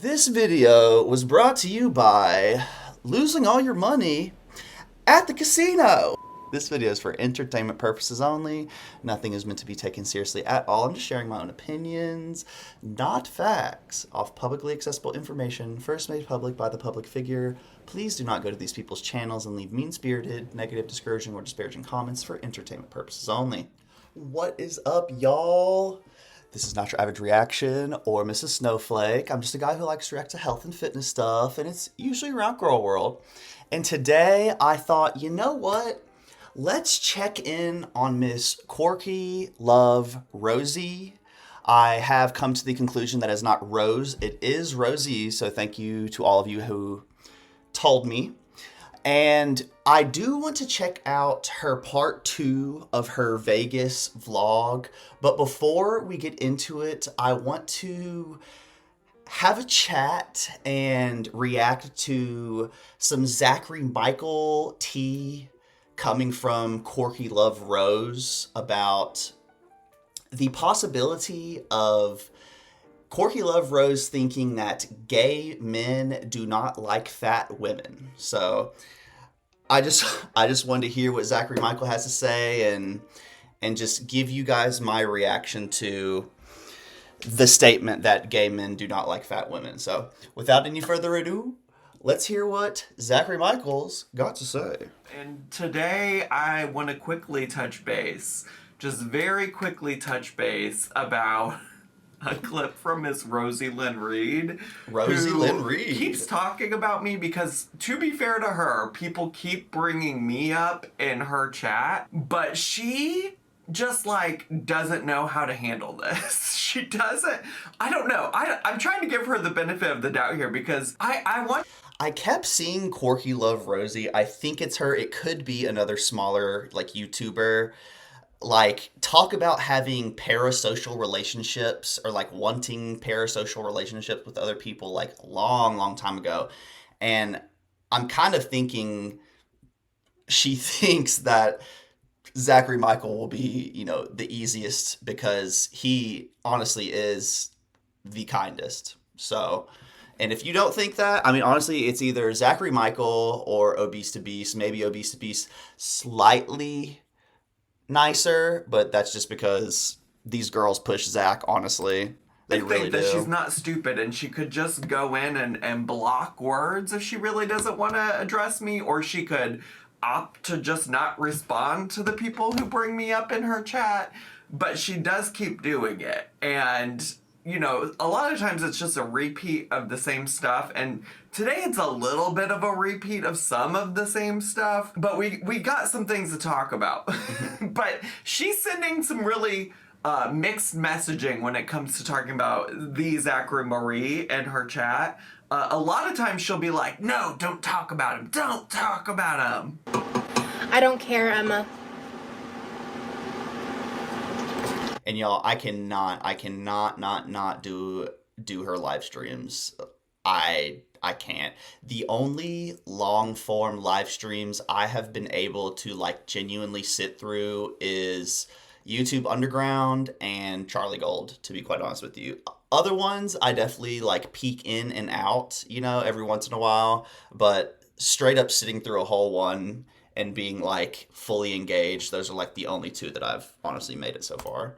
This video was brought to you by losing all your money at the casino. This video is for entertainment purposes only. Nothing is meant to be taken seriously at all. I'm just sharing my own opinions, not facts, off publicly accessible information first made public by the public figure. Please do not go to these people's channels and leave mean-spirited, negative, discouraging, or disparaging comments for entertainment purposes only. What is up, y'all? This is not your average reaction or Mrs. Snowflake. I'm just a guy who likes to react to health and fitness stuff, and it's usually around girl world. And today I thought, you know what? Let's check in on Miss Quirky Love Rosie. I have come to the conclusion that it's not Rose, it is Rosie, so thank you to all of you who told me. And I do want to check out her part 2 of her Vegas vlog, but before we get into it, I want to have a chat and react to some Zachary Michael tea coming from Quirky Love Rose about the possibility of Quirky Love Rose thinking that gay men do not like fat women. So I just wanted to hear what Zachary Michael has to say and just give you guys my reaction to the statement that gay men do not like fat women. So without any further ado, let's hear what Zachary Michael's got to say. And today I want to quickly touch base, just very quickly touch base about a clip from Miss Rosie Lynn Reed. Rosie Lynn Reed keeps talking about me because, to be fair to her, people keep bringing me up in her chat, but she just doesn't know how to handle this. She doesn't. I don't know. I'm trying to give her the benefit of the doubt here because I kept seeing Quirky Love Rosie. I think it's her. It could be another smaller YouTuber. Talk about having parasocial relationships or wanting parasocial relationships with other people long time ago. And I'm kind of thinking she thinks that Zachary Michael will be, the easiest because he honestly is the kindest. So, and if you don't think that, honestly, it's either Zachary Michael or Obese to Beast. Maybe Obese to Beast slightly nicer, but that's just because these girls push Zach, honestly. They really do. That she's not stupid and she could just go in and block words if she really doesn't want to address me, or she could opt to just not respond to the people who bring me up in her chat, but she does keep doing it. And a lot of times it's just a repeat of the same stuff, and today it's a little bit of a repeat of some of the same stuff, but we got some things to talk about. But she's sending some really mixed messaging when it comes to talking about the Zachary Marie in her chat. A lot of times she'll be like, no, don't talk about him. Don't talk about him. I don't care, Emma. And y'all, I cannot not do her live streams. I can't. The only long form live streams I have been able to genuinely sit through is YouTube Underground and Charlie Gold, to be quite honest with you. Other ones I definitely peek in and out, every once in a while, but straight up sitting through a whole one and being fully engaged, those are the only two that I've honestly made it so far.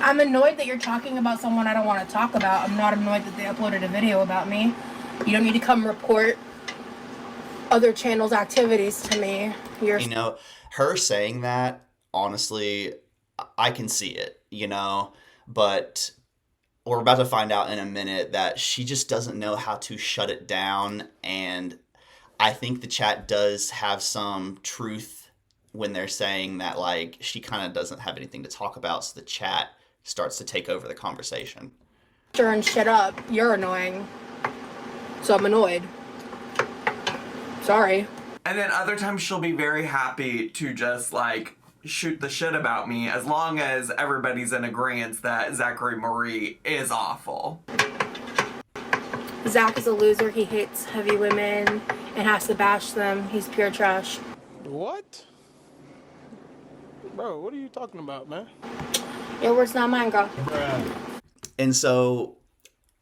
I'm annoyed that you're talking about someone I don't want to talk about. I'm not annoyed that they uploaded a video about me. You don't need to come report other channels' activities to me. Her saying that, honestly, I can see it, but we're about to find out in a minute that she just doesn't know how to shut it down, and I think the chat does have some truth when they're saying that she kind of doesn't have anything to talk about, so the chat starts to take over the conversation. Sure, and shut up. You're annoying. So I'm annoyed. Sorry. And then other times she'll be very happy to just shoot the shit about me as long as everybody's in agreement that Zachary Marie is awful. Zach is a loser. He hates heavy women and has to bash them. He's pure trash. What? Bro, what are you talking about, man? Your words, not mine, girl. And so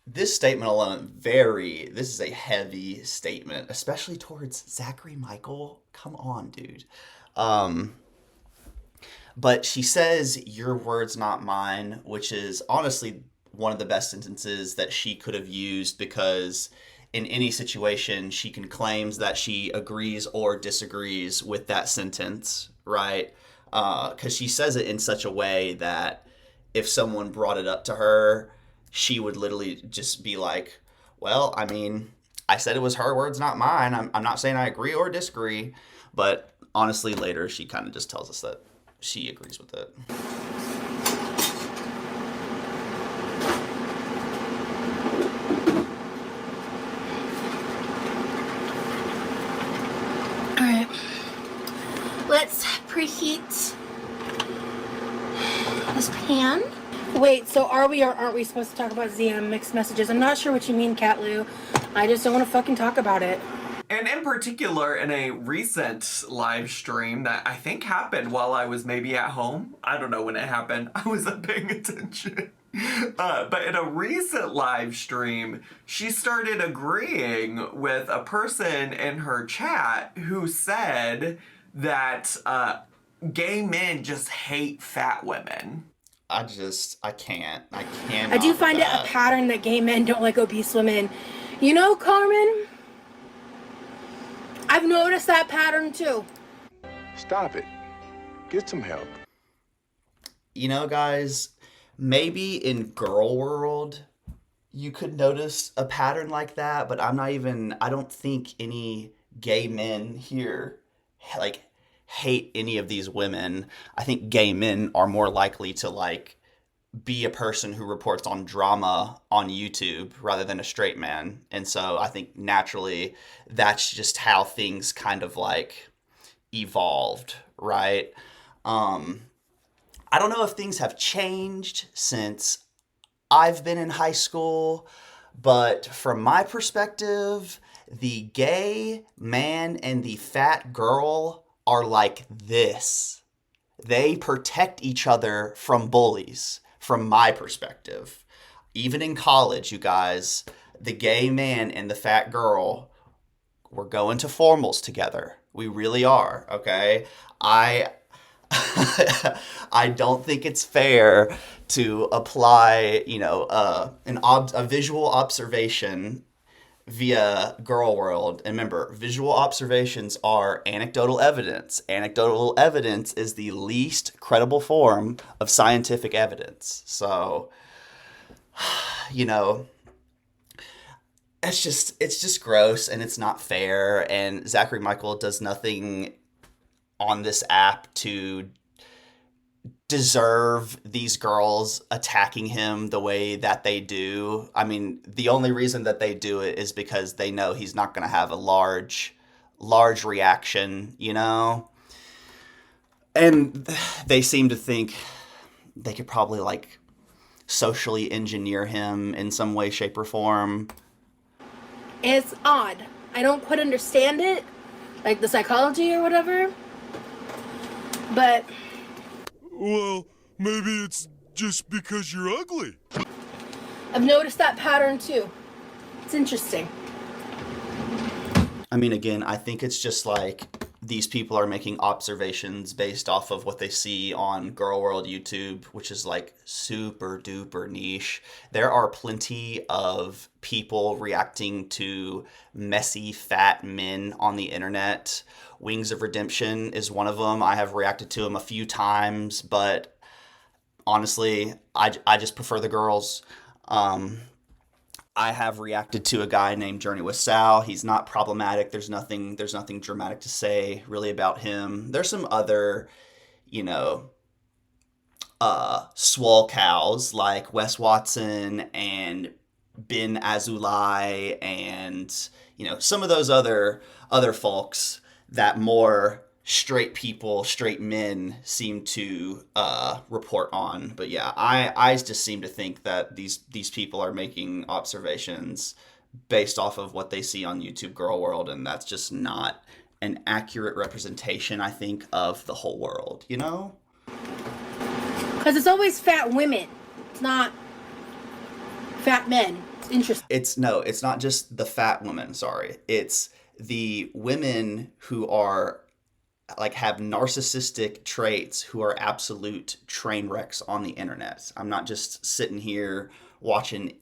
this statement alone, this is a heavy statement, especially towards Zachary Michael. Come on, dude. But she says, "Your words, not mine," which is honestly one of the best sentences that she could have used, because in any situation, she can claim that she agrees or disagrees with that sentence, right? Because she says it in such a way that if someone brought it up to her, she would literally just be like, well, I mean, I said it was her words, not mine. I'm not saying I agree or disagree. But honestly, later, she kind of just tells us that she agrees with it. All right. Let's preheat this pan. Wait, so are we or aren't we supposed to talk about ZM mixed messages? I'm not sure what you mean, Cat Lou. I just don't want to fucking talk about it. And in particular, in a recent live stream that I think happened while I was maybe at home. I don't know when it happened. I wasn't paying attention. But in a recent live stream, she started agreeing with a person in her chat who said that gay men just hate fat women. I can't. I can't. I do find it a pattern that gay men don't like obese women. You know, Carmen, I've noticed that pattern too. Stop it. Get some help. You know, guys, maybe in girl world, you could notice a pattern like that, but I don't think any gay men here, like, hate any of these women. I think gay men are more likely to, like, be a person who reports on drama on YouTube rather than a straight man. And so I think naturally that's just how things kind of, like, evolved, right? I don't know if things have changed since I've been in high school, but from my perspective, the gay man and the fat girl are like this. They protect each other from bullies, from my perspective. Even in college, you guys, the gay man and the fat girl, we're going to formals together. We really are, okay? I don't think it's fair to apply, a visual observation via girl world. And remember, visual observations are anecdotal evidence. Anecdotal evidence is the least credible form of scientific evidence. So, it's just gross and it's not fair. And Zachary Michael does nothing on this app to deserve these girls attacking him the way that they do. I mean, the only reason that they do it is because they know he's not going to have a large reaction, And they seem to think they could probably, like, socially engineer him in some way, shape, or form. It's odd. I don't quite understand it, like the psychology or whatever. But well, maybe it's just because you're ugly. I've noticed that pattern too. It's interesting. I mean, again, I think it's just like these people are making observations based off of what they see on Girl World YouTube, which is like super duper niche. There are plenty of people reacting to messy fat men on the internet. Wings of Redemption is one of them. I have reacted to him a few times, but honestly, I just prefer the girls. I have reacted to a guy named Journey with Sal. He's not problematic. There's nothing dramatic to say really about him. There's some other, swole cows like Wes Watson and Ben Azulai and, some of those other folks that more straight people, straight men seem to report on. But yeah, I just seem to think that these people are making observations based off of what they see on YouTube Girl World, and that's just not an accurate representation, I think, of the whole world, Because it's always fat women. It's not Fat men. It's interesting. It's not just the fat women, sorry. It's the women who are like have narcissistic traits, who are absolute train wrecks on the internet. I'm not just sitting here watching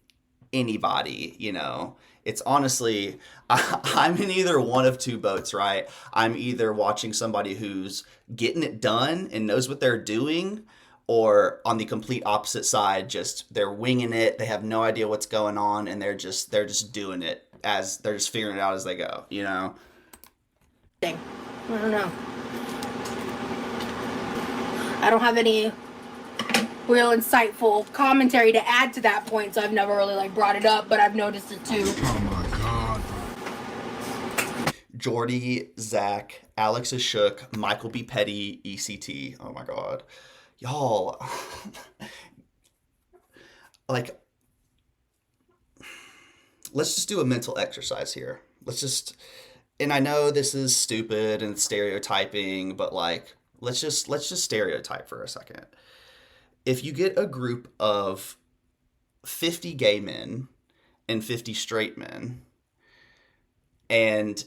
anybody, you know. It's honestly, I'm in either one of two boats, right? I'm either watching somebody who's getting it done and knows what they're doing, or on the complete opposite side, just they're winging it, they have no idea what's going on, and they're just doing it as they're just figuring it out as they go, you know? I don't know. I don't have any real insightful commentary to add to that point, so I've never really like brought it up, but I've noticed it too. Oh my god. Jordy, Zach, Alex is shook, Michael B. Petty, ECT. Oh my god. Y'all, like, let's just do a mental exercise here. And I know this is stupid and stereotyping, but like, let's just stereotype for a second. If you get a group of 50 gay men and 50 straight men, and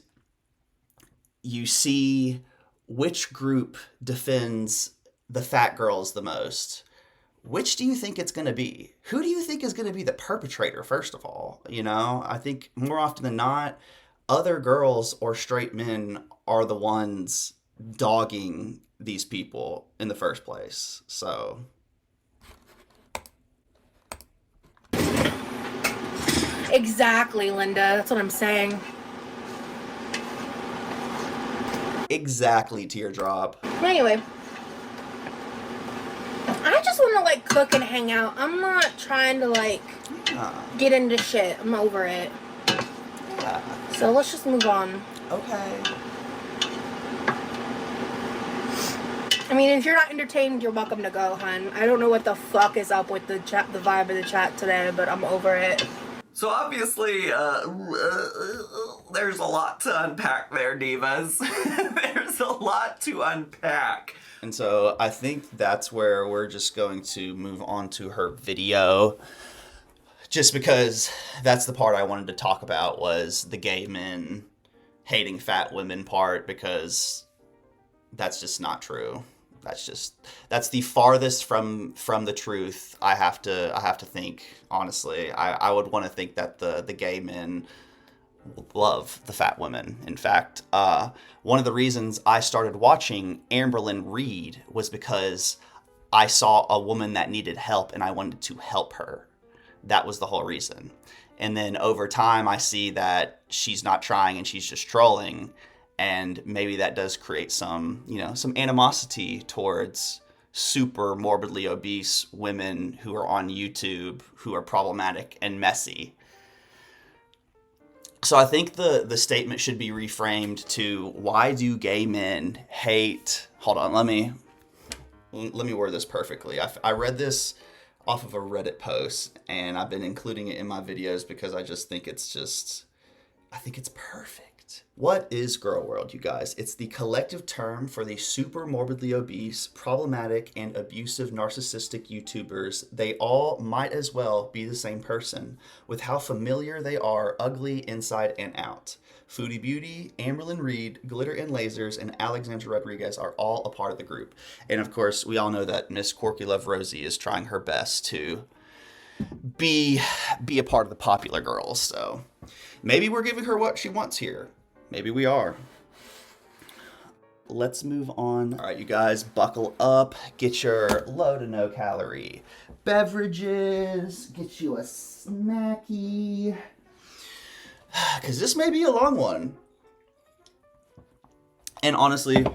you see which group defends the fat girls the most, which do you think it's going to be? Who do you think is going to be the perpetrator, first of all? You know, I think more often than not, other girls or straight men are the ones dogging these people in the first place. So Exactly, Linda. That's what I'm saying. Exactly, teardrop. Anyway, I just want to like cook and hang out. I'm not trying to like get into shit. I'm over it. Yeah. So let's just move on. Okay. I mean, if you're not entertained, you're welcome to go, hun. I don't know what the fuck is up with the chat, the vibe of the chat today, but I'm over it. So obviously, there's a lot to unpack there, divas. There's a lot to unpack. And so I think that's where we're just going to move on to her video. Just because that's the part I wanted to talk about, was the gay men hating fat women part, because that's just not true. That's the farthest from the truth. I have to think, honestly. I would want to think that the gay men love the fat women. In fact, one of the reasons I started watching Amberlynn Reid was because I saw a woman that needed help and I wanted to help her. That was the whole reason. And then over time, I see that she's not trying and she's just trolling. And maybe that does create some animosity towards super morbidly obese women who are on YouTube, who are problematic and messy. So I think the statement should be reframed to, why do gay men hate... Hold on, let me word this perfectly. I read this off of a Reddit post, and I've been including it in my videos because I just think I think it's perfect. What is Girl World, you guys? It's the collective term for the super morbidly obese, problematic, and abusive narcissistic YouTubers. They all might as well be the same person, with how familiar they are, ugly inside and out. Foodie Beauty, Amberlynn Reid, Glitter and Lasers, and Alexandra Rodriguez are all a part of the group. And of course, we all know that Miss Quirky Love Rosie is trying her best to be a part of the popular girls. So maybe we're giving her what she wants here. Maybe we are. Let's move on. All right, you guys, buckle up. Get your low to no calorie beverages. Get you a snacky. Because this may be a long one. And honestly,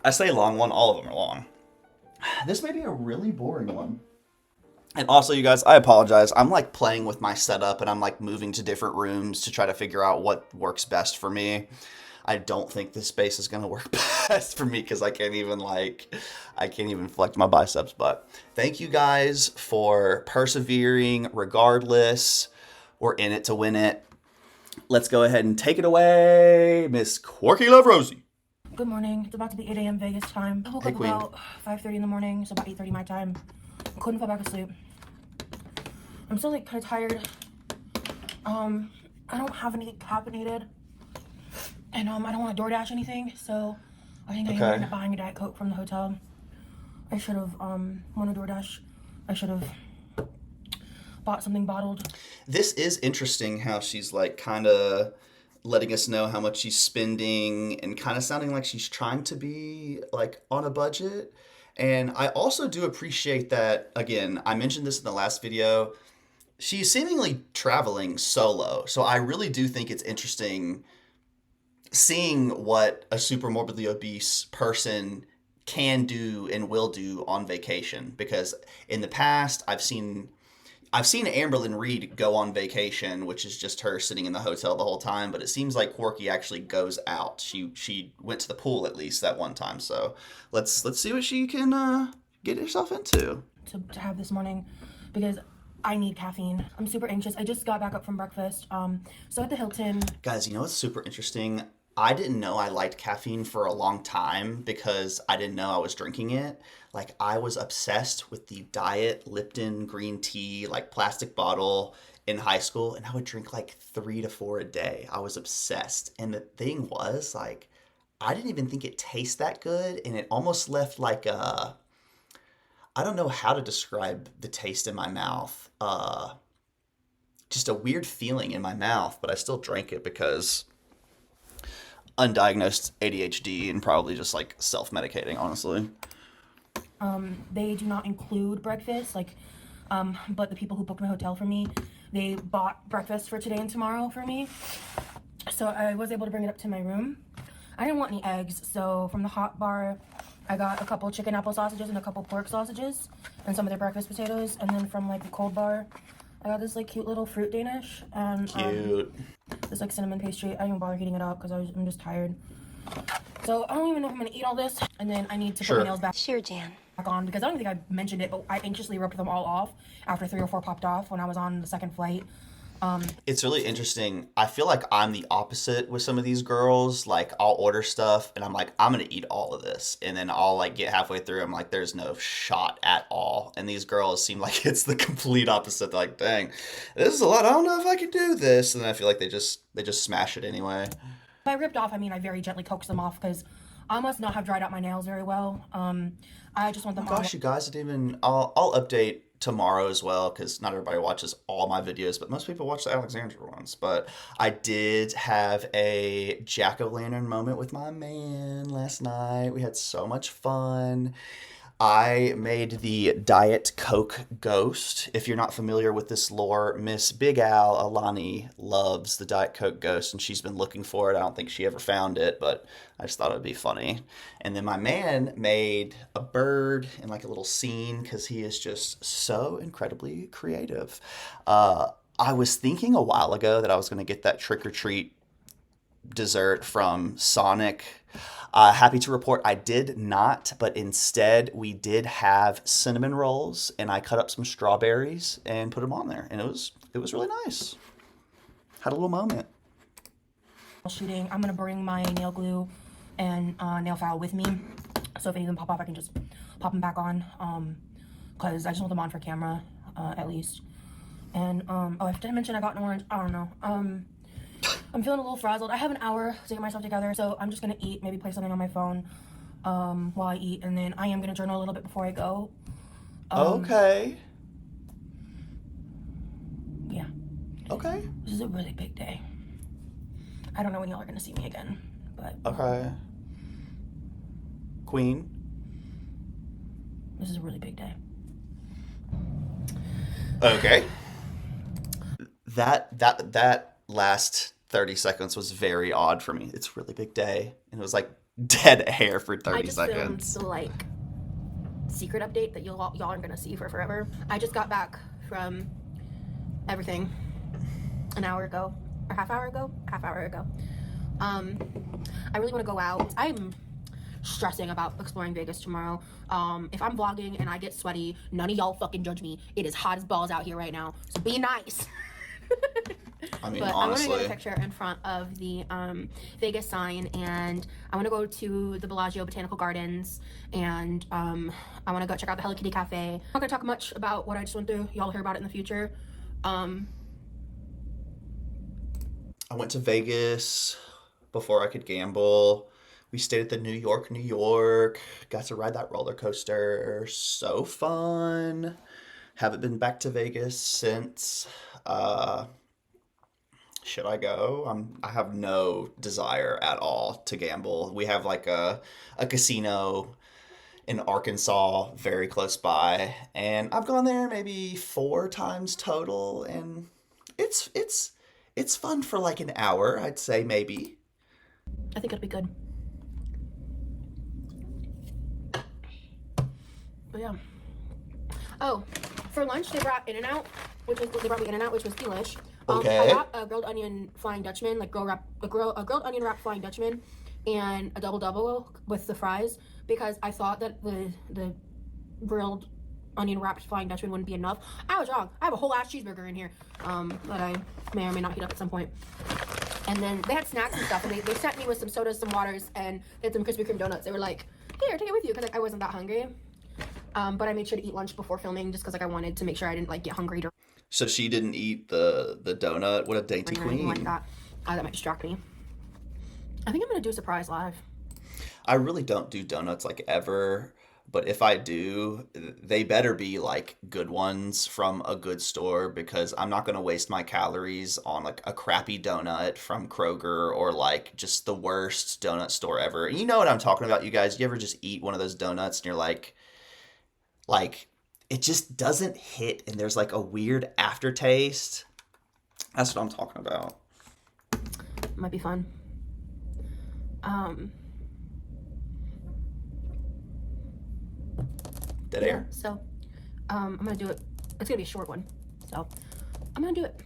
I say long one, all of them are long. This may be a really boring one. And also, you guys, I apologize. I'm like playing with my setup and I'm like moving to different rooms to try to figure out what works best for me. I don't think this space is going to work best for me because I can't even flex my biceps. But thank you guys for persevering regardless. We're in it to win it. Let's go ahead and take it away, Miss Quirky Love Rosie. Good morning. It's about to be 8 a.m. Vegas time. I woke up about 5:30 in the morning, so about 8:30 my time. I couldn't fall back asleep. I'm still like kind of tired. I don't have anything caffeinated, and I don't want to DoorDash anything, so I think I'm gonna end up buying a Diet Coke from the hotel. I should have won a DoorDash. I should have bought something bottled. This is interesting how she's like kind of letting us know how much she's spending and kind of sounding like she's trying to be like on a budget. And I also do appreciate that, again, I mentioned this in the last video, she's seemingly traveling solo. So I really do think it's interesting seeing what a super morbidly obese person can do and will do on vacation. Because in the past, I've seen Amberlyn Reed go on vacation, which is just her sitting in the hotel the whole time. But it seems like Quirky actually goes out. She went to the pool at least that one time. So let's see what she can get herself into. To have this morning, because I need caffeine. I'm super anxious. I just got back up from breakfast. So at the Hilton. Guys, you know what's super interesting? I didn't know I liked caffeine for a long time because I didn't know I was drinking it. Like, I was obsessed with the Diet Lipton green tea, like plastic bottle in high school, and I would drink like 3 to 4 a day. I was obsessed. And the thing was, like, I didn't even think it tasted that good, and it almost left like a, I don't know how to describe the taste in my mouth. Just a weird feeling in my mouth, but I still drank it because undiagnosed ADHD and probably just like self-medicating, honestly. They do not include breakfast, like, but the people who booked my hotel for me, they bought breakfast for today and tomorrow for me. So I was able to bring it up to my room. I didn't want any eggs, so from the hot bar, I got a couple chicken apple sausages and a couple pork sausages and some of their breakfast potatoes. And then from like the cold bar, I got this like cute little fruit Danish and Cute. this like cinnamon pastry. I didn't even bother heating it up because I'm just tired. So I don't even know if I'm gonna eat all this, and then I need to put my nails back on because I don't think I mentioned it, but I anxiously ripped them all off after 3 or 4 popped off when I was on the second flight. It's really interesting. I feel like I'm the opposite with some of these girls. Like, I'll order stuff and I'm like, I'm gonna eat all of this, and then I'll like get halfway through, I'm like, there's no shot at all. And these girls seem like it's the complete opposite. They're like, dang, this is a lot. I don't know if I can do this. And I feel like they just smash it anyway. By ripped off, I mean I very gently coaxed them off because I must not have dried out my nails very well. I just want them. Gosh, you guys, I'll update tomorrow as well, because not everybody watches all my videos, but most people watch the Alexandra ones. But I did have a jack-o'-lantern moment with my man last night. We had so much fun. I made the Diet Coke Ghost. If you're not familiar with this lore, Miss Big Al Alani loves the Diet Coke Ghost, and she's been looking for it. I don't think she ever found it, but I just thought it would be funny. And then my man made a bird and like a little scene because he is just so incredibly creative. I was thinking a while ago that I was going to get that trick-or-treat dessert from Sonic. Happy to report I did not, but instead we did have cinnamon rolls, and I cut up some strawberries and put them on there, and it was really nice. Had a little moment. Shooting, I'm gonna bring my nail glue and nail file with me, so if any of them pop off, I can just pop them back on. Cause I just want them on for camera, at least. And oh, I didn't mention I got an orange. I don't know. I'm feeling a little frazzled. I have an hour to get myself together, so I'm just gonna eat, maybe play something on my phone while I eat, and then I am gonna journal a little bit before I go. Okay. Yeah. Okay. This is a really big day. I don't know when y'all are gonna see me again, but Okay. Queen. this is a really big day. Okay. That last 30 seconds was very odd for me. It's a really big day, and it was like dead air for 30 seconds. I just filmed the like secret update that y'all aren't gonna see for forever. I just got back from everything an hour ago, or half hour ago. I really want to go out. I'm stressing about exploring Vegas tomorrow. If I'm vlogging and I get sweaty, none of y'all fucking judge me. It is hot as balls out here right now, so be nice. I mean, but honestly, I want to get a picture in front of the Vegas sign, and I want to go to the Bellagio Botanical Gardens, and I want to go check out the Hello Kitty Cafe. I'm not going to talk much about what I just went through. Y'all will hear about it in the future. Um, I went to Vegas before I could gamble. We stayed at the New York. Got to ride that roller coaster. So fun. Haven't been back to Vegas since. Should I go? I have no desire at all to gamble. We have like a casino in Arkansas very close by, and I've gone there maybe 4 times total, and it's fun for like an hour, I'd say maybe. I think it'll be good. But yeah. Oh, for lunch they brought In-N-Out, they brought me In-N-Out, which was delish. Okay. I got a grilled onion Flying Dutchman, like a grilled onion wrap Flying Dutchman, and a double with the fries, because I thought that the grilled onion wrapped Flying Dutchman wouldn't be enough. I was wrong. I have a whole ass cheeseburger in here that I may or may not heat up at some point. And then they had snacks and stuff, and they sent me with some sodas, some waters, and they had some Krispy Kreme donuts. They were like, here, take it with you, because like, I wasn't that hungry. But I made sure to eat lunch before filming, just because like I wanted to make sure I didn't like get hungry. So she didn't eat the donut. What a dainty queen. Like that. That might distract me. I think I'm gonna do a surprise live. I really don't do donuts like ever, but if I do, they better be like good ones from a good store, because I'm not gonna waste my calories on like a crappy donut from Kroger or like just the worst donut store ever. You know what I'm talking about, you guys? You ever just eat one of those donuts and you're like it just doesn't hit, and there's like a weird aftertaste? That's what I'm talking about. Might be fun. Dead air. So, I'm gonna do it. It's gonna be a short one, so I'm gonna do it.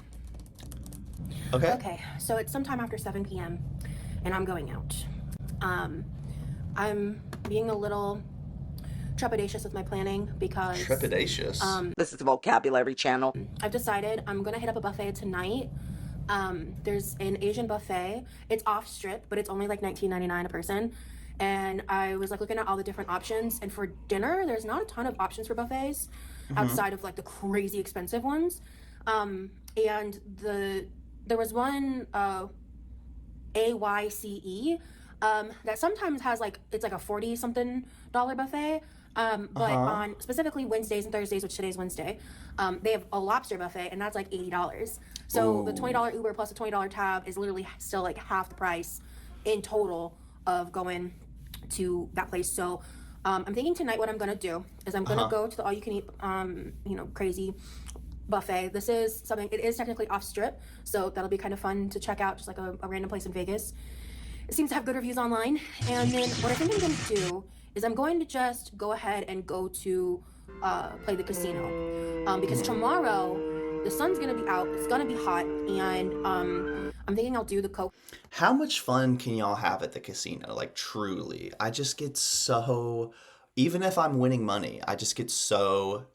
Okay. Okay, so it's sometime after 7 p.m. and I'm going out. I'm being a little trepidatious with my planning because Trepidatious. This is the vocabulary channel. I've decided I'm gonna hit up a buffet tonight. There's an Asian buffet. It's off strip, but it's only like $19.99 a person. And I was like looking at all the different options, and for dinner there's not a ton of options for buffets outside of like the crazy expensive ones. And there was one AYCE that sometimes has like, it's like a $40 something buffet. But on specifically Wednesdays and Thursdays, which today's Wednesday, they have a lobster buffet, and that's like $80. So Ooh. the $20 Uber plus the $20 tab is literally still like half the price in total of going to that place. So I'm thinking tonight what I'm gonna do is I'm gonna go to the all-you-can-eat, Krazy Buffet. This is something, it is technically off strip, so that'll be kind of fun to check out, just like a random place in Vegas. It seems to have good reviews online. And then what I think I'm gonna do is I'm going to just go ahead and go to play the casino, because tomorrow the sun's gonna be out, it's gonna be hot, and I'm thinking I'll do the Coke. How much fun can y'all have at the casino? Like, truly, I just get so, even if I'm winning money, I just get so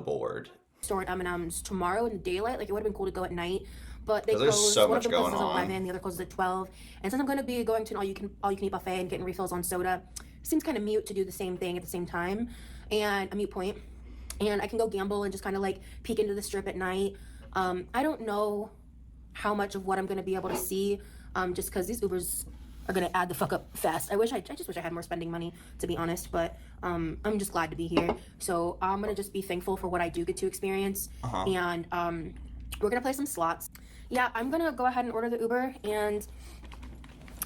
bored. Store at M&M's tomorrow in the daylight. Like, it would have been cool to go at night, but they There's close. so One much of them going closes at on. 11, the other closes at 12. And since I'm going to be going to an all-you-can-eat buffet and getting refills on soda, it seems kind of mute to do the same thing at the same time, and a mute point. And I can go gamble and just kind of like peek into the strip at night. I don't know how much of what I'm going to be able to see, just because these Ubers are going to add the fuck up fast. I just wish I had more spending money, to be honest, but I'm just glad to be here. So I'm going to just be thankful for what I do get to experience. And we're going to play some slots. Yeah, I'm going to go ahead and order the Uber and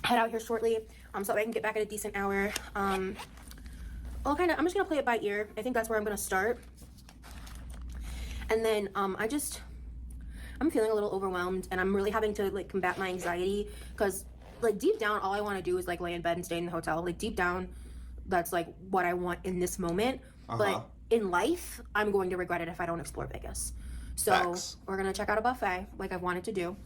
head out here shortly, so I can get back at a decent hour. I'm just going to play it by ear. I think that's where I'm going to start. And then I'm feeling a little overwhelmed, and I'm really having to like combat my anxiety, because like deep down all I want to do is like lay in bed and stay in the hotel. Like deep down that's like what I want in this moment. But in life I'm going to regret it if I don't explore Vegas. So Facts. We're gonna check out a buffet like I've wanted to do.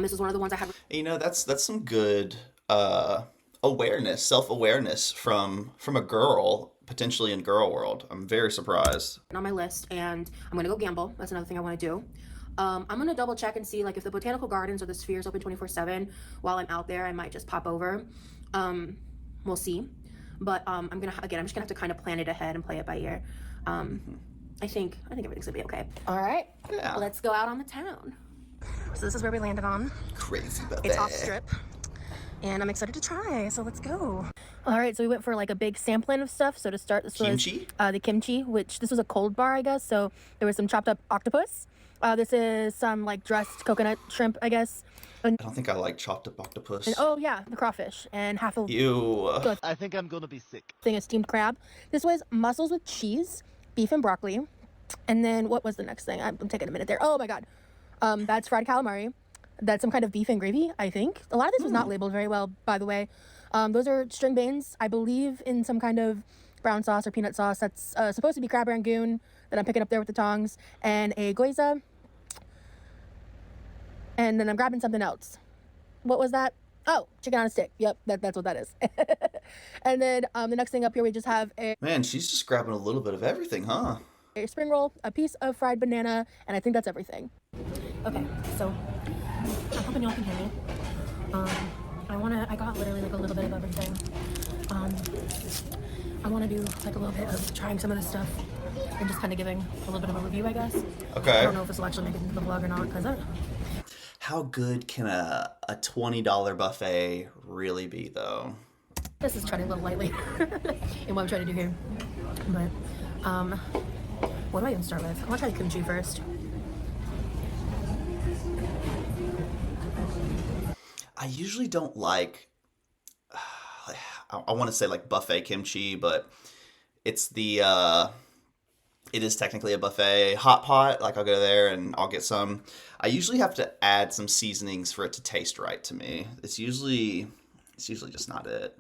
This is one of the ones I have. You know, that's some good self-awareness from a girl, potentially in girl world. I'm very surprised. On my list, and I'm gonna go gamble. That's another thing I want to do. I'm gonna double check and see like if the botanical gardens or the Spheres open 24/7 while I'm out there. I might just pop over. We'll see. But I'm just gonna have to kind of plan it ahead and play it by ear. I think everything's gonna be okay. All right, Yeah. let's go out on the town. So this is where we landed on. Krazy Buffet. It's off strip, and I'm excited to try. So let's go. All right, so we went for like a big sampling of stuff. So to start, this Kimchi? was the kimchi, which this was a cold bar, I guess. So there was some chopped up octopus. This is some like dressed coconut shrimp, I guess. And, I don't think I like chopped up octopus. and oh yeah, the crawfish and half a Ew. I think I'm gonna be sick. thing of steamed crab. This was mussels with cheese, beef and broccoli. And then what was the next thing? I'm taking a minute there. Oh my god. That's fried calamari. That's some kind of beef and gravy, I think. A lot of this was not labeled very well, by the way. Those are string beans, I believe, in some kind of brown sauce or peanut sauce. That's supposed to be crab rangoon that I'm picking up there with the tongs. And a gyoza. And then I'm grabbing something else. What was that? Oh, chicken on a stick. Yep, that's what that is. And then the next thing up here, we just have Man, she's just grabbing a little bit of everything, huh? a spring roll, a piece of fried banana, and I think that's everything. Okay, so I'm hoping y'all can hear me. I got literally like a little bit of everything. I want to do like a little bit of trying some of this stuff and just kind of giving a little bit of a review, I guess. Okay. I don't know if this will actually make it into the vlog or not, because How good can a $20 buffet really be, though? this is treading a little lightly in what I'm trying to do here. But, what do I even start with? I want to try the kimchi first. I usually don't like, I want to say like buffet kimchi, but it's it is technically a buffet hot pot. Like I'll go there and I'll get some. I usually have to add some seasonings for it to taste right to me. It's usually just not it.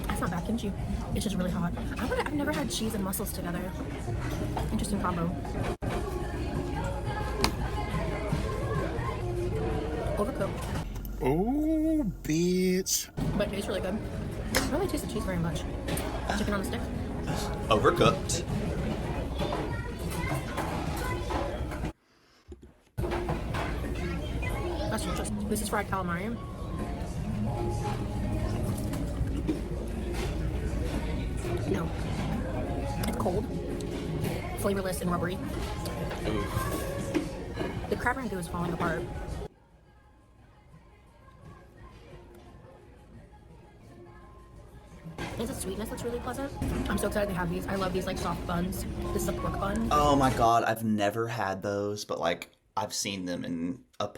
That's not bad kimchi. It's just really hot. I've never had cheese and mussels together. Interesting combo. Overcooked, Oh, bitch. but it tastes really good. I don't really taste the cheese very much. Chicken on a stick. Overcooked. That's interesting. This is fried calamari. No. It's cold, flavorless, and rubbery. The crab rangoon is falling apart. Is the sweetness looks really pleasant. I'm so excited to have these. I love these like soft buns. This is a pork bun. Oh my god, I've never had those, but like I've seen them in a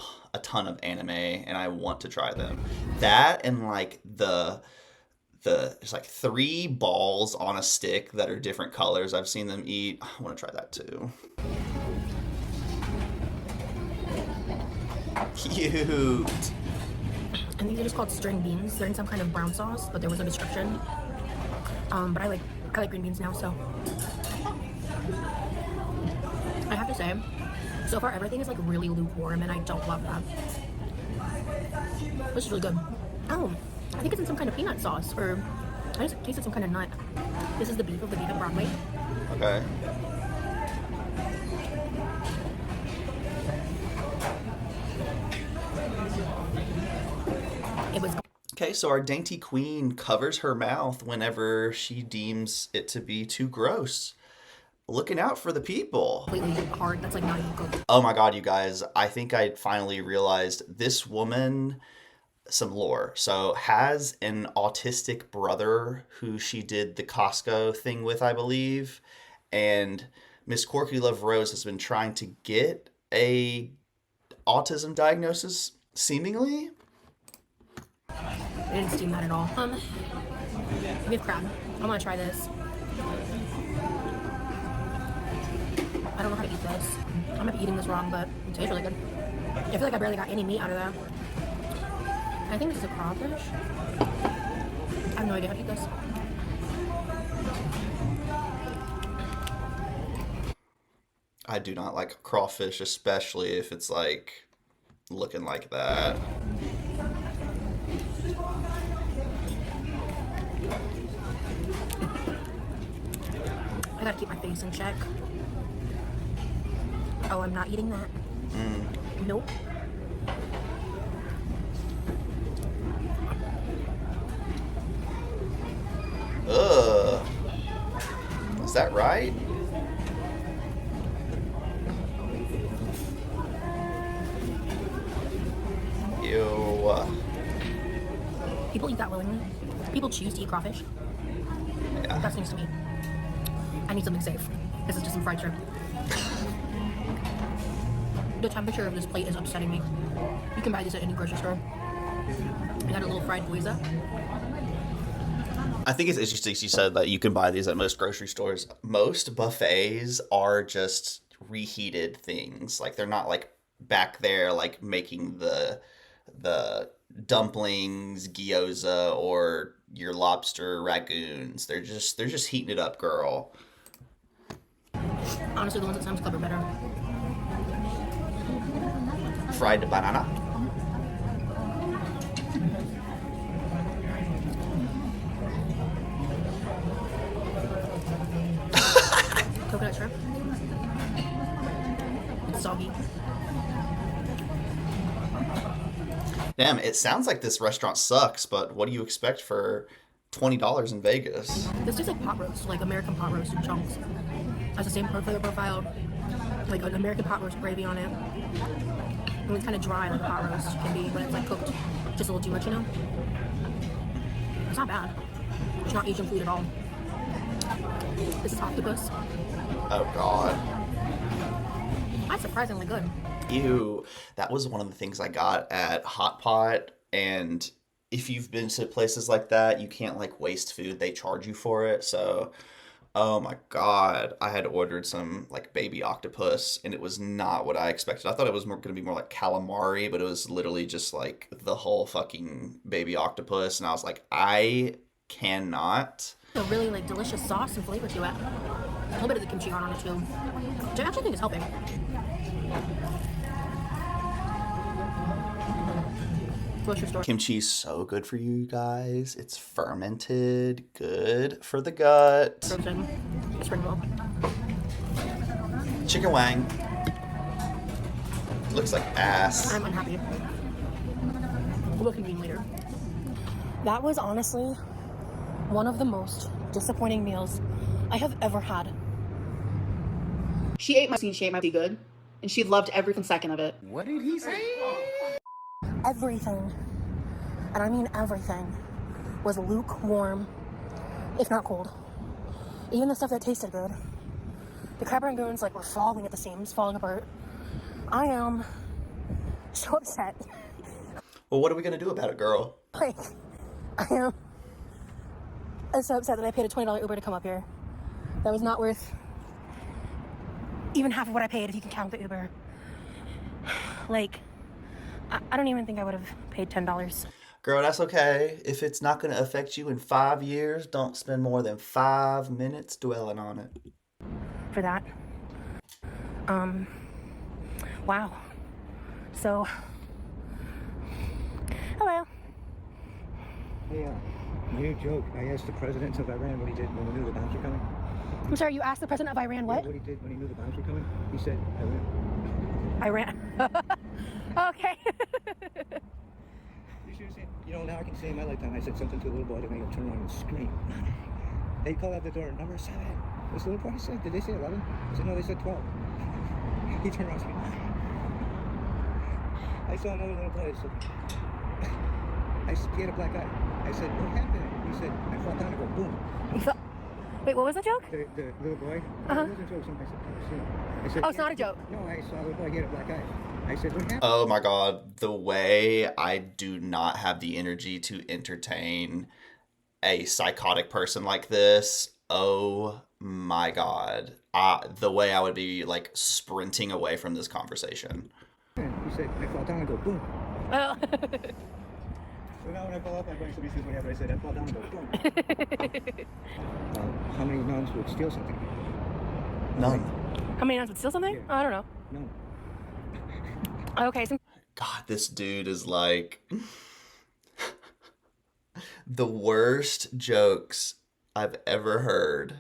ton of anime, and I want to try them. That and like there's like 3 balls on a stick that are different colors. I've seen them eat. I want to try that too. Cute. And these are just called string beans. They're in some kind of brown sauce, but there was a description. But I like green beans now, so I have to say, so far everything is like really lukewarm, and I don't love that. This is really good. Oh, I think it's in some kind of peanut sauce, or I just tasted some kind of nut. This is the beef and broccoli. Okay. It was Okay, so our dainty queen covers her mouth whenever she deems it to be too gross. Looking out for the people. completely hard. That's like not even good. Oh my god, you guys. I think I finally realized this woman, some lore. So has an autistic brother who she did the Costco thing with, I believe. And Miss Quirky Love Rose has been trying to get a autism diagnosis, seemingly. I didn't steam that at all. We have crab. I want to try this. I don't know how to eat this. I might be eating this wrong, but it tastes really good. I feel like I barely got any meat out of that. I think this is a crawfish. I have no idea how to eat this. I do not like crawfish, especially if it's like looking like that. I gotta keep my face in check. Oh, I'm not eating that. Nope. that right? Ew. People eat that willingly. People choose to eat crawfish. Yeah. That's news to me. I need something safe. This is just some fried shrimp. The temperature of this plate is upsetting me. You can buy these at any grocery store. I got a little fried boiza. I think it's interesting she said that you can buy these at most grocery stores. Most buffets are just reheated things. Like they're not like back there like making the dumplings, gyoza, or your lobster ragoons. They're just heating it up, girl. Honestly, the ones at Sam's Club are better. Fried banana. Coconut shrimp. It's soggy. Damn, it sounds like this restaurant sucks, but what do you expect for $20 in Vegas? This tastes like pot roast, like American pot roast in chunks. Has the same flavor profile, like an American pot roast gravy on it. And it's kind of dry like a pot roast can be when it's like cooked just a little too much, you know? It's not bad. It's not Asian food at all. This is octopus. Oh god. That's surprisingly good. Ew. That was one of the things I got at Hot Pot, and if you've been to places like that, you can't like waste food. They charge you for it. So, oh my god, I had ordered some like baby octopus, and it was not what I expected. I thought it was going to be more like calamari, but it was literally just like the whole fucking baby octopus, and I was like, I cannot. A really like delicious sauce and flavor to it. A little bit of the kimchi on it too, which I actually think is helping. Grocery store. Kimchi's so good for you guys. It's fermented, good for the gut. Frozen spring roll. Chicken wang. Looks like ass. I'm unhappy. We'll convene later. That was honestly one of the most disappointing meals I have ever had. She ate my scene, she ate my be good, and she loved every second of it. What did he say? Everything, and I mean everything, was lukewarm, if not cold. Even the stuff that tasted good. The crab rangoons like were falling at the seams, falling apart. I am so upset. Well, what are we gonna do about it, girl? Like, I'm so upset that I paid a $20 Uber to come up here. That was not worth even half of what I paid if you can count the Uber. Like, I don't even think I would have paid $10. Girl, that's okay. If it's not gonna affect you in 5 years, don't spend more than 5 minutes dwelling on it. For that. Wow. So, hello. Hey, new joke. I asked the president of Iran what he did when he knew the bombs were coming. I'm sorry, you asked the president of Iran what? Yeah, what he did when he knew the bombs were coming. He said, Iran. Okay. You should have seen. You know, now I can say in my lifetime, I said something to a little boy that made him turn around and scream. They called out the door, number 7. This little boy said, did they say 11? I said, no, they said 12. He turned around and screamed. I saw another little boy. He had a black eye. I said, what happened? He said, I fell down and go boom. Wait, what was the joke? The little boy? Uh-huh. It wasn't a joke. I said, Oh, it's not a joke. No, I saw a little boy, he had a black eye. I said, what happened? Oh my god, the way I do not have the energy to entertain a psychotic person like this. Oh my god. The way I would be like sprinting away from this conversation. He said, I fall down and go boom. Oh. So now when I fall off, I'm going to be what happened. I said, I fall down and go boom. How many nuns would steal something? None. How many nuns would steal something? Yeah. I don't know. None. Okay, so God, this dude is like the worst jokes I've ever heard.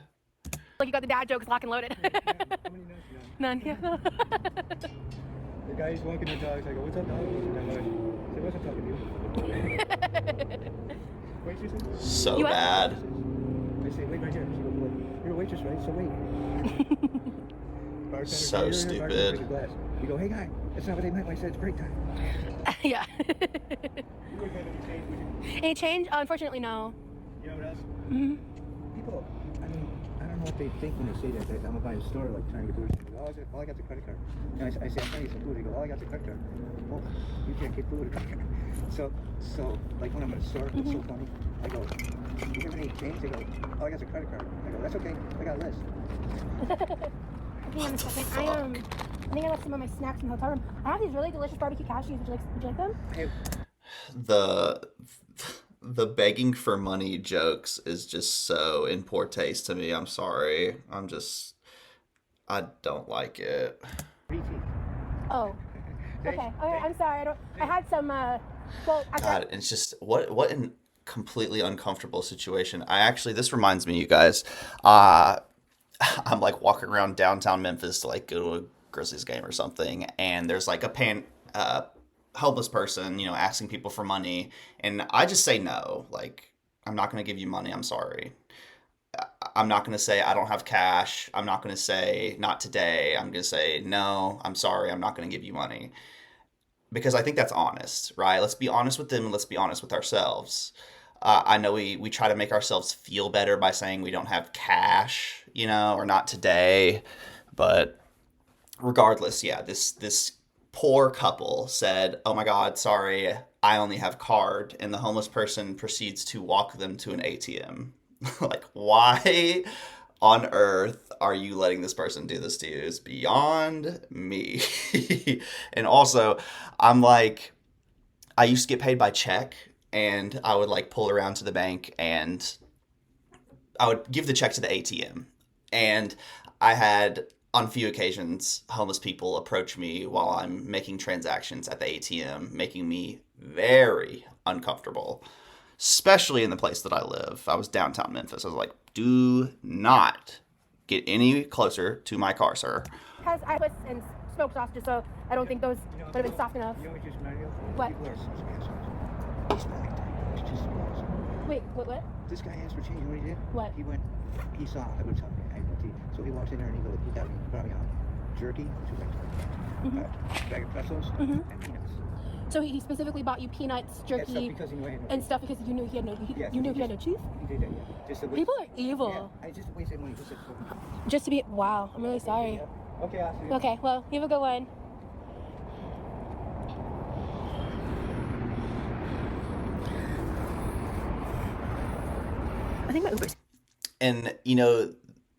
like you got the dad jokes lock and loaded. How many nuns? None, yeah. The guy's walking the dogs. I go, what's up, dog? I wasn't talking to you. Wait, she said? So You bad. I say, wait right here. She goes, You're a waitress, right? So wait. Bartender, So bartender, stupid. take a glass. You go, hey guy, that's not what they meant when I said it's break time. Yeah. You wouldn't have any change, would you? Any change? Unfortunately, no. You know what else? Mm-hmm. People, I mean, I don't know what they think when they say that I'm about to the store, like, trying to get food. They go, all I got's a credit card. And I say, I'm trying to get some food. They go, all I got's a credit card. Well, you can't get food with a credit card. So, like, when I'm at the store, it's so funny. I go, you have any change? They go, all I got's a credit card. I go, that's okay. I got a list. Hang on a second. I think I left some of my snacks in the hotel room. I have these really delicious barbecue cashews. Would you like them? Hey, The begging for money jokes is just so in poor taste to me. I'm sorry. I don't like it. Oh. Okay. All right. I'm sorry. I had some. Well, God, and it's just what an completely uncomfortable situation. This reminds me, you guys. I'm like walking around downtown Memphis to like go to a Grizzlies game or something, and there's like a homeless person, asking people for money, and I just say no. Like, I'm not going to give you money. I'm sorry. I'm not going to say I don't have cash. I'm not going to say not today. I'm going to say no. I'm sorry. I'm not going to give you money, because I think that's honest, right? Let's be honest with them, and let's be honest with ourselves. I know we try to make ourselves feel better by saying we don't have cash, or not today. But regardless, yeah, this poor couple said, oh my God, sorry, I only have card. And the homeless person proceeds to walk them to an ATM. Like, why on earth are you letting this person do this to you? It's beyond me. And also, I'm like, I used to get paid by check. And I would like pull around to the bank and I would give the check to the ATM. And I had, on a few occasions, homeless people approach me while I'm making transactions at the ATM, making me very uncomfortable, especially in the place that I live. I was downtown Memphis. I was like, do not get any closer to my car, sir. Has I was and smoked sausages, so I don't think those would have been soft enough. You know what just reminded me of? What? People are such assholes. He's smelling tacos, just smells. Wait, what? This guy asked for change. You know what he did? What? He saw I would tell me. So he walks in there and he brought me out jerky, which was like bag of pretzels, and peanuts. So he specifically bought you peanuts, jerky, Yeah, because he knew I had no and stuff because you knew he had no cheese. He did that, yeah. Just to People are evil. Yeah, I just wasted money. Just to be wow. I'm really sorry. Yeah. Okay, I'll see you. Okay, well, you have a good one. I think my Uber's. And,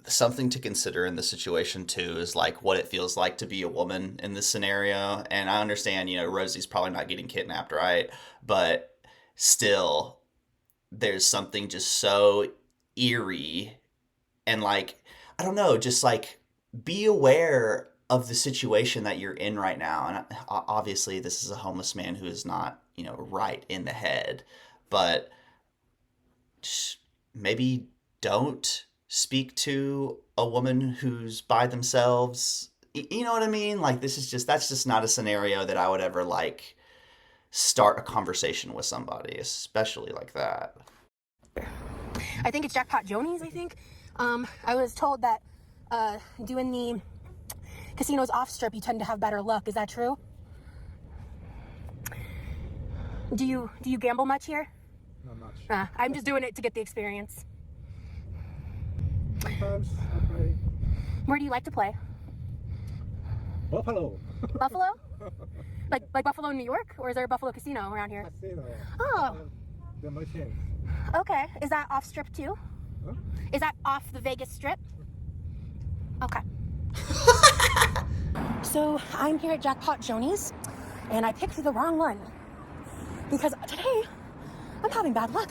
something to consider in this situation too is like what it feels like to be a woman in this scenario. And I understand, Rosie's probably not getting kidnapped, right? But still, there's something just so eerie and like, I don't know, just like be aware of the situation that you're in right now. And obviously this is a homeless man who is not, right in the head, but just maybe don't speak to a woman who's by themselves. You know what I mean? Like, that's just not a scenario that I would ever like start a conversation with somebody, especially like that. I think it's Jackpot Jonies, I think. I was told that doing the casinos off strip, you tend to have better luck. Is that true? Do you gamble much here? Not much. I'm just doing it to get the experience. Sometimes I play. Where do you like to play? Buffalo. Buffalo? like Buffalo, New York? Or is there a Buffalo casino around here? Casino. Oh. The machines. Okay. Is that off strip too? Huh? Is that off the Vegas Strip? Okay. So I'm here at Jackpot Jonies, and I picked the wrong one. Because today, I'm having bad luck.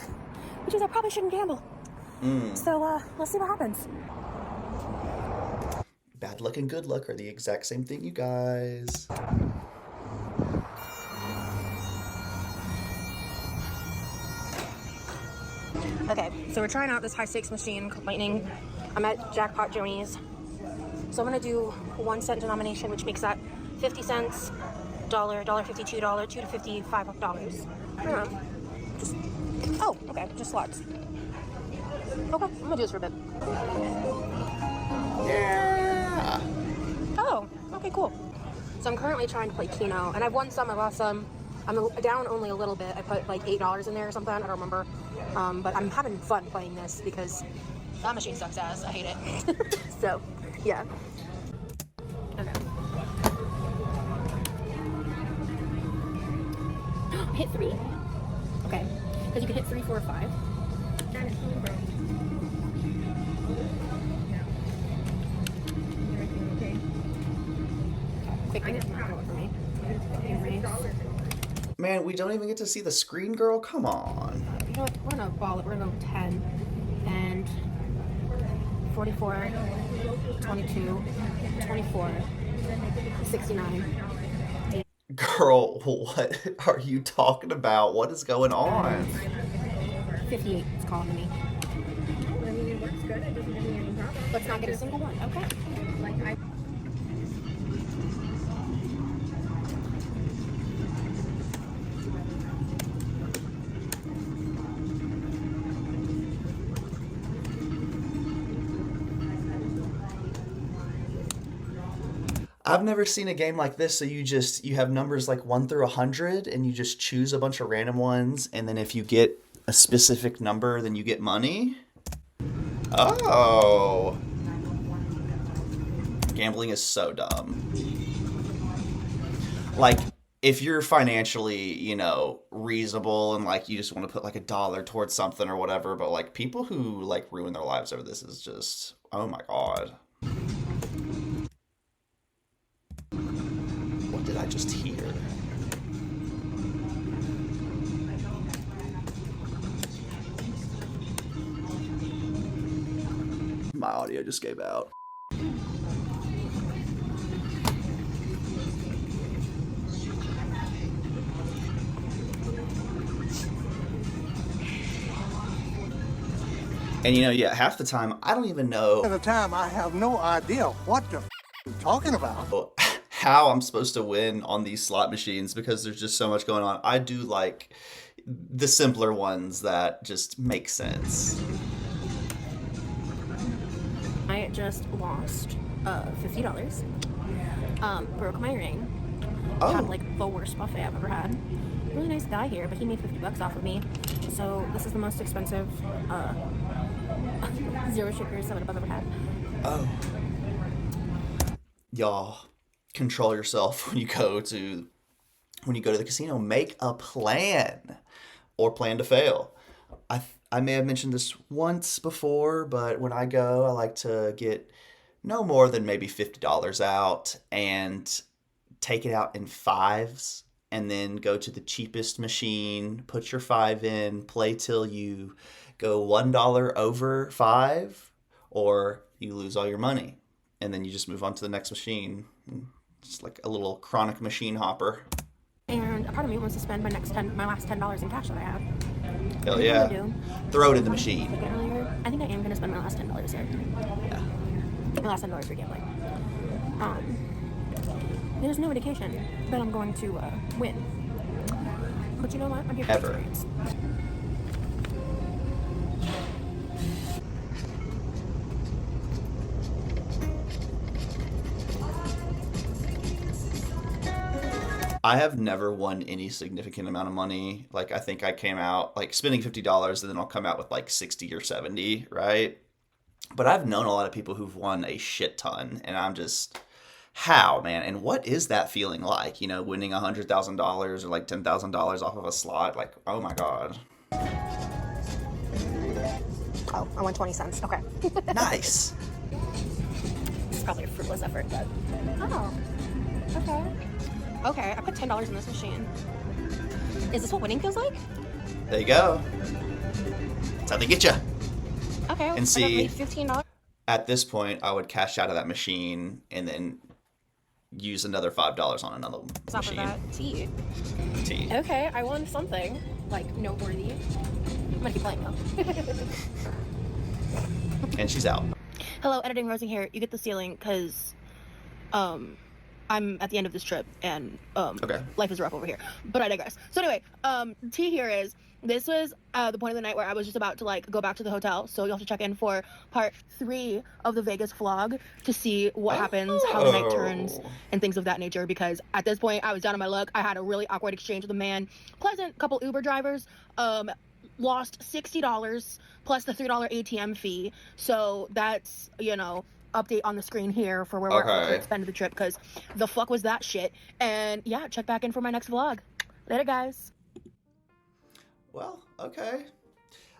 Which means I probably shouldn't gamble. So, let's see what happens. Bad luck and good luck are the exact same thing, you guys. Okay, so we're trying out this high stakes machine called Lightning. I'm at Jackpot Jonies. So I'm gonna do 1 cent denomination, which makes that 50 cents, $1, $1.52, $2 to $55. I don't know. Oh, okay, just slots. Okay, I'm gonna do this for a bit. Yeah. Oh, okay, cool. So I'm currently trying to play Keno, and I've won some, I've lost some. I'm down only a little bit. I put like $8 in there or something, I don't remember. But I'm having fun playing this because that machine sucks ass. I hate it. So, yeah. Okay. Hit 3. Okay. Because you can hit 3, 4, or 5. Quick thing is not going for me. Man, we don't even get to see the screen, girl. Come on. You know what? We're gonna ball it. We're gonna go 10 and 44, 22, 24, 69. Girl, what are you talking about? What is going on? 58 is calling to me. I mean, it works good. It doesn't give me any problems. Let's not get a single one. Okay. I've never seen a game like this, so you have numbers like 1 through 100 and you just choose a bunch of random ones, and then if you get a specific number, then you get money. Oh. Gambling is so dumb. Like, if you're financially, you know, reasonable and like you just want to put like $1 towards something or whatever, but like people who like ruin their lives over this is just, oh my God. What did I just hear? My audio just gave out. And you know, yeah, half the time I don't even know At the time, I have no idea what the you're talking about. how I'm supposed to win on these slot machines because there's just so much going on. I do like the simpler ones that just make sense. I just lost $50. Broke my ring. Oh. Had like the worst buffet I've ever had. Really nice guy here, but he made $50 off of me. So this is the most expensive zero sugars that I've ever had. Oh. Y'all, control yourself when you go to the casino. Make a plan or plan to fail. I may have mentioned this once before, but when I go, I like to get no more than maybe $50 out and take it out in 5s and then go to the cheapest machine, put your 5 in, play till you go $1 over 5 or you lose all your money. And then you just move on to the next machine. It's like a little chronic machine hopper. And a part of me wants to spend my last $10 in cash that I have. Hell yeah. Throw it in the machine. Like earlier, I think I am going to spend my last $10 here. Yeah. My last $10 for gambling. There's no indication that I'm going to win. But you know what? I'm here for Ever. experience. I have never won any significant amount of money. Like, I think I came out, like, spending $50 and then I'll come out with, like, 60 or 70, right? But I've known a lot of people who've won a shit ton, and I'm just, how, man? And what is that feeling like? You know, winning $100,000 or, like, $10,000 off of a slot? Like, oh, my God. Oh, I won 20 cents. Okay. Nice. It's probably a fruitless effort, but... Oh. Okay. Okay, I put $10 in this machine. Is this what winning feels like? There you go. That's how they get you. Okay, And see, $15. at this point, I would cash out of that machine and then use another $5 on another Top of machine. that, tea. Tea. Okay, I won something, like, noteworthy. I'm gonna keep playing though. And she's out. Hello, editing Rosie here. You get the ceiling, because, I'm at the end of this trip, and, Okay. life is rough over here. But I digress. So anyway, tea here is, This was the point of the night where I was just about to like go back to the hotel. So you'll have to check in for part 3 of the Vegas vlog to see what happens, how the night turns, and things of that nature. Because at this point, I was down on my luck. I had a really awkward exchange with a man. Pleasant couple Uber drivers. Lost $60 plus the $3 ATM fee. So that's, you know, update on the screen here for where we're expended the trip, because the fuck was that shit. And yeah, check back in for my next vlog. Later, guys. Well, okay.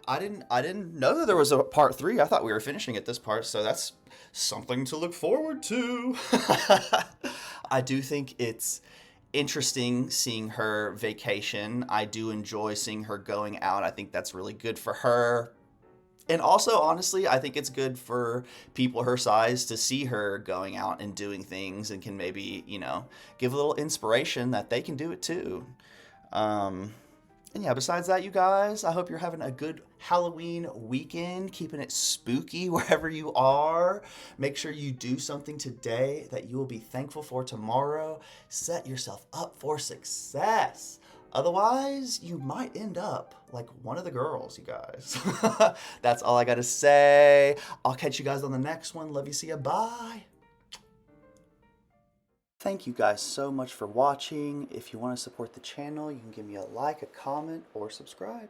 I didn't know that there was a part 3. I thought we were finishing at this part, so that's something to look forward to. I do think it's interesting seeing her vacation. I do enjoy seeing her going out. I think that's really good for her. And also, honestly, I think it's good for people her size to see her going out and doing things and can maybe, you know, give a little inspiration that they can do it too. And yeah, besides that, you guys, I hope you're having a good Halloween weekend, keeping it spooky wherever you are. Make sure you do something today that you will be thankful for tomorrow. Set yourself up for success. Otherwise, you might end up like one of the girls, you guys. That's all I got to say. I'll catch you guys on the next one. Love you. See ya. Bye. Thank you guys so much for watching. If you want to support the channel, you can give me a like, a comment, or subscribe.